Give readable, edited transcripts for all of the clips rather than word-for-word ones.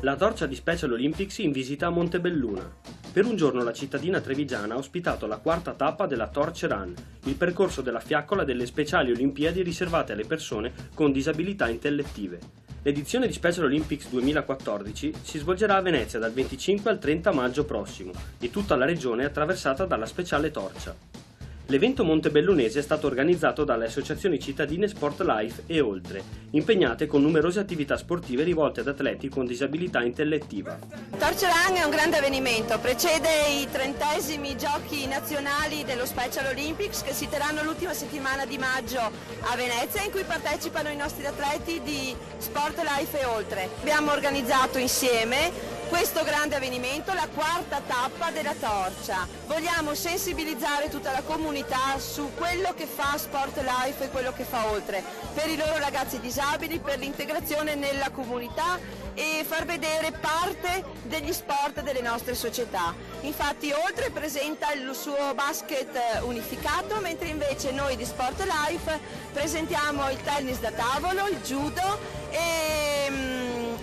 La torcia di Special Olympics in visita a Montebelluna. Per un giorno la cittadina trevigiana ha ospitato la quarta tappa della Torch Run, il percorso della fiaccola delle speciali Olimpiadi riservate alle persone con disabilità intellettive. L'edizione di Special Olympics 2014 si svolgerà a Venezia dal 25 al 30 maggio prossimo e tutta la regione è attraversata dalla speciale torcia. L'evento montebellunese è stato organizzato dalle associazioni cittadine Sport Life e Oltre, impegnate con numerose attività sportive rivolte ad atleti con disabilità intellettiva. Torch Run è un grande avvenimento, precede i 30esimi giochi nazionali dello Special Olympics che si terranno l'ultima settimana di maggio a Venezia, in cui partecipano i nostri atleti di Sport Life e Oltre. Abbiamo organizzato insieme questo grande avvenimento, la quarta tappa della torcia. Vogliamo sensibilizzare tutta la comunità su quello che fa Sport Life e quello che fa Oltre, per i loro ragazzi disabili, per l'integrazione nella comunità e far vedere parte degli sport delle nostre società. Infatti Oltre presenta il suo basket unificato, mentre invece noi di Sport Life presentiamo il tennis da tavolo, il judo e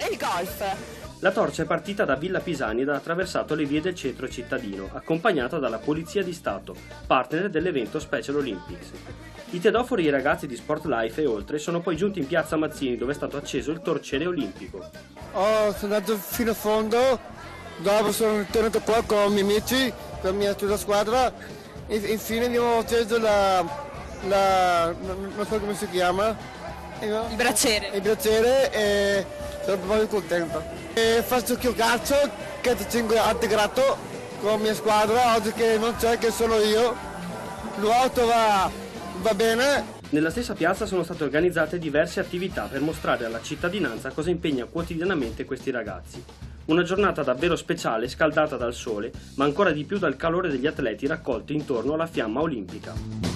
il golf. La torcia è partita da Villa Pisani ed ha attraversato le vie del centro cittadino, accompagnata dalla Polizia di Stato, partner dell'evento Special Olympics. I tedofori e i ragazzi di Sport Life e Oltre sono poi giunti in piazza Mazzini, dove è stato acceso il torciere olimpico. Sono andato fino a fondo, dopo sono tornato qua con i miei amici, con la mia squadra, e infine abbiamo acceso non so come si chiama, Il bracciere. Il bracciere e sono proprio contento. E faccio anche un calcio che ci ho integrato con la mia squadra, oggi che non c'è, che sono io. L'auto va bene. Nella stessa piazza sono state organizzate diverse attività per mostrare alla cittadinanza cosa impegna quotidianamente questi ragazzi. Una giornata davvero speciale, scaldata dal sole, ma ancora di più dal calore degli atleti raccolti intorno alla fiamma olimpica.